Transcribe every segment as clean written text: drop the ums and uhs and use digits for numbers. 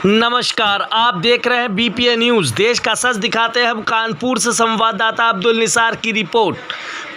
नमस्कार, आप देख रहे हैं बीपीए न्यूज़। देश का सच दिखाते हैं हम। कानपुर से संवाददाता अब्दुल निसार की रिपोर्ट।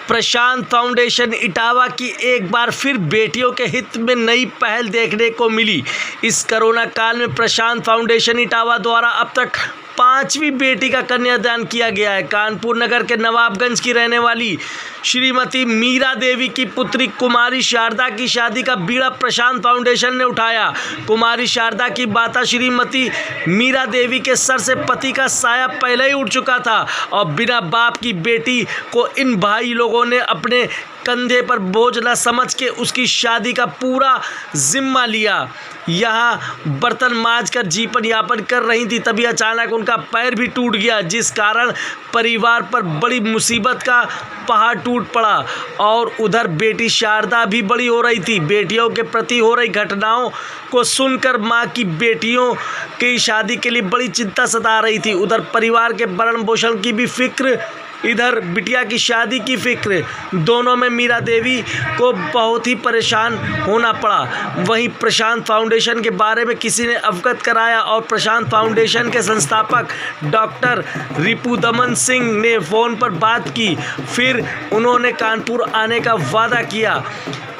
प्रशांत फाउंडेशन इटावा की एक बार फिर बेटियों के हित में नई पहल देखने को मिली। इस कोरोना काल में प्रशांत फाउंडेशन इटावा द्वारा अब तक 5वीं बेटी का कन्यादान किया गया है। कानपुर नगर के नवाबगंज की रहने वाली श्रीमती मीरा देवी की पुत्री कुमारी शारदा की शादी का बीड़ा प्रशांत फाउंडेशन ने उठाया। कुमारी शारदा की माता श्रीमती मीरा देवी के सर से पति का साया पहले ही उठ चुका था और बिना बाप की बेटी को इन भाई लोगों ने अपने कंधे पर बोझ न समझ के उसकी शादी का पूरा जिम्मा लिया। यहाँ बर्तन मांज कर जीवन यापन कर रही थी, तभी अचानक उनका पैर भी टूट गया, जिस कारण परिवार पर बड़ी मुसीबत का पहाड़ टूट पड़ा। और उधर बेटी शारदा भी बड़ी हो रही थी। बेटियों के प्रति हो रही घटनाओं को सुनकर मां की बेटियों की शादी के लिए बड़ी चिंता सता रही थी। उधर परिवार के भरण पोषण की भी फिक्र, इधर बिटिया की शादी की फिक्र, दोनों में मीरा देवी को बहुत ही परेशान होना पड़ा। वहीं प्रशांत फाउंडेशन के बारे में किसी ने अवगत कराया और प्रशांत फाउंडेशन के संस्थापक डॉक्टर रिपुदमन सिंह ने फ़ोन पर बात की। फिर उन्होंने कानपुर आने का वादा किया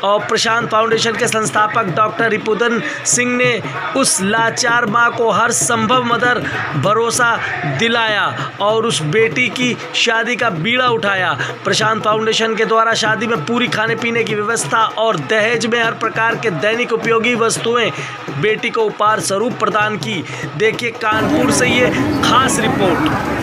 और प्रशांत फाउंडेशन के संस्थापक डॉक्टर रिपुदमन सिंह ने उस लाचार मां को हर संभव मदद भरोसा दिलाया और उस बेटी की शादी का बीड़ा उठाया। प्रशांत फाउंडेशन के द्वारा शादी में पूरी खाने पीने की व्यवस्था और दहेज में हर प्रकार के दैनिक उपयोगी वस्तुएं बेटी को उपहार स्वरूप प्रदान की। देखिए कानपुर से ये खास रिपोर्ट।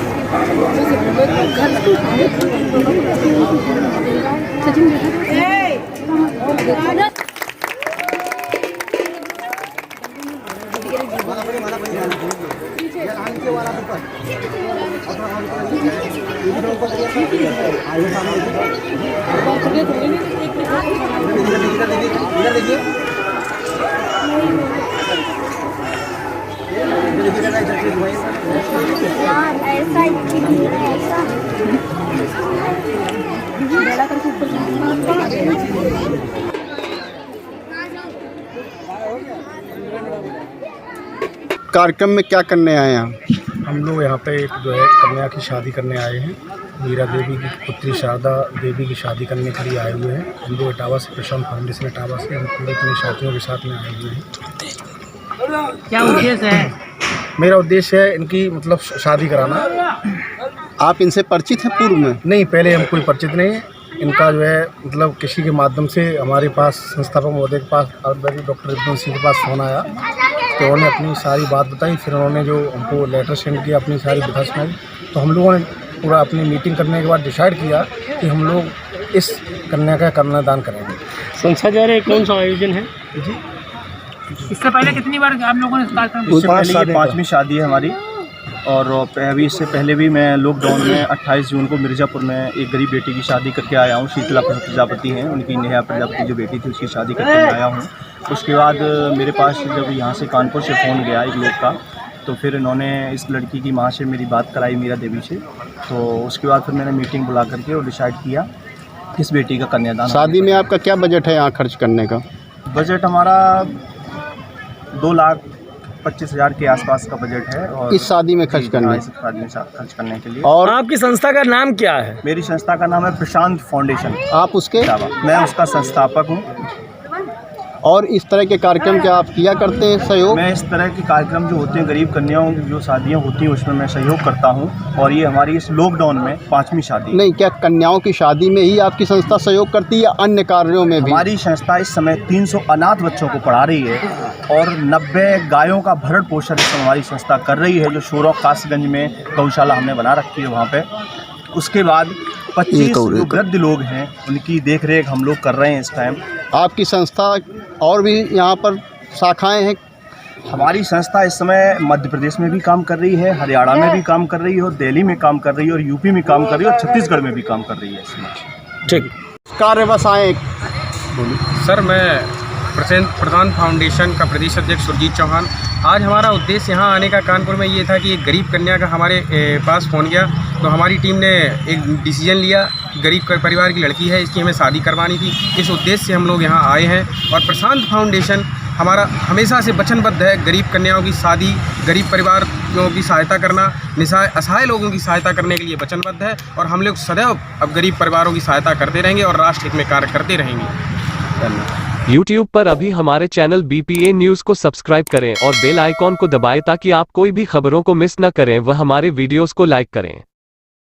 कार्यक्रम में क्या करने आए हैं? हम लोग यहाँ पे एक जो है कन्या की शादी करने आए हैं। मीरा देवी की पुत्री शारदा देवी की शादी करने के लिए आए हुए हैं। हम लोग इटावा से, प्रशांत फाउंडेशन इटावा से, हम पूरे अपने साथियों के साथ में आए हुए हैं। क्या उद्देश्य है? मेरा उद्देश्य है इनकी मतलब शादी कराना। आप इनसे परिचित हैं पूर्व में? नहीं, पहले हम कोई परिचित नहीं है। इनका जो है मतलब किसी के माध्यम से हमारे पास संस्थापक महोदय के पास डॉक्टर रिपुदमन सिंह के पास फ़ोन आया, तो उन्होंने अपनी सारी बात बताई। फिर उन्होंने जो हमको लेटर सेंड किया, अपनी सारी बता सुनाई, तो हम लोगों ने पूरा अपनी मीटिंग करने के बाद डिसाइड किया कि हम लोग इस कन्या का कन्यादान करेंगे। संस्था जा रहे कौन सा आयोजन है जी? इससे पहले कितनी बार आप लोगों ने इससे पहले ये 5वीं शादी है हमारी। और अभी इससे पहले भी मैं लॉकडाउन में 28 जून को मिर्ज़ापुर में एक गरीब बेटी की शादी करके आया हूँ। शीतला प्रजापति हैं, उनकी नेहा प्रजापति जो बेटी थी उसकी शादी करके मैं आया हूँ। उसके बाद मेरे पास जब यहाँ से कानपुर से फ़ोन गया एक लोग का, तो फिर इन्होंने इस लड़की की माँ से मेरी बात कराई, मीरा देवी से। तो उसके बाद फिर मैंने मीटिंग बुला करके और डिसाइड किया किस बेटी का कन्यादान। शादी में आपका क्या बजट है यहाँ खर्च करने का? बजट हमारा 2,25,000 के आसपास का बजट है। और इस शादी में खर्च करने? इस शादी में खर्च करने के लिए। और आपकी संस्था का नाम क्या है? मेरी संस्था का नाम है प्रशांत फाउंडेशन। आप उसके? मैं उसका संस्थापक हूँ। और इस तरह के कार्यक्रम क्या आप किया करते हैं सहयोग? मैं इस तरह के कार्यक्रम जो होते हैं गरीब कन्याओं की जो शादियाँ होती हैं उसमें मैं सहयोग करता हूँ। और ये हमारी इस लॉकडाउन में 5वीं शादी। नहीं, क्या कन्याओं की शादी में ही आपकी संस्था सहयोग करती है या अन्य कार्यों में भी? हमारी संस्था इस समय 300 अनाथ बच्चों को पढ़ा रही है और 90 गायों का भरण पोषण इस समय हमारी संस्था कर रही है, जो शोरा कासगंज में गौशाला हमने बना रखी है वहाँ पे। उसके बाद 25 जो वृद्ध लोग हैं उनकी देख रेख हम लोग कर रहे हैं इस टाइम। आपकी संस्था और भी यहाँ पर शाखाएं हैं? हमारी संस्था इस समय मध्य प्रदेश में भी काम कर रही है, हरियाणा में भी काम कर रही है, और दिल्ली में काम कर रही है, और यूपी में काम कर रही है, और छत्तीसगढ़ में भी काम कर रही है इस समय। ठीक, कार्य बस आए। सर, मैं प्रशांत फाउंडेशन का प्रदेश अध्यक्ष सुरजीत चौहान। आज हमारा उद्देश्य यहाँ आने का कानपुर में ये था कि एक गरीब कन्या का हमारे पास फ़ोन गया, तो हमारी टीम ने एक डिसीजन लिया। गरीब परिवार की लड़की है, इसकी हमें शादी करवानी थी। इस उद्देश्य से हम लोग यहाँ आए हैं और प्रशांत फाउंडेशन हमारा हमेशा से वचनबद्ध है गरीब कन्याओं की शादी, गरीब परिवारों की सहायता करना, निसहाय असहाय लोगों की सहायता करने के लिए वचनबद्ध है और हम लोग सदैव अब गरीब परिवारों की सहायता करते रहेंगे और राष्ट्र हित में कार्य करते रहेंगे। धन्यवाद। YouTube पर अभी हमारे चैनल BPA न्यूज़ को सब्सक्राइब करें और बेल आइकॉन को दबाएं ताकि आप कोई भी खबरों को मिस न करें व हमारे वीडियोस को लाइक करें।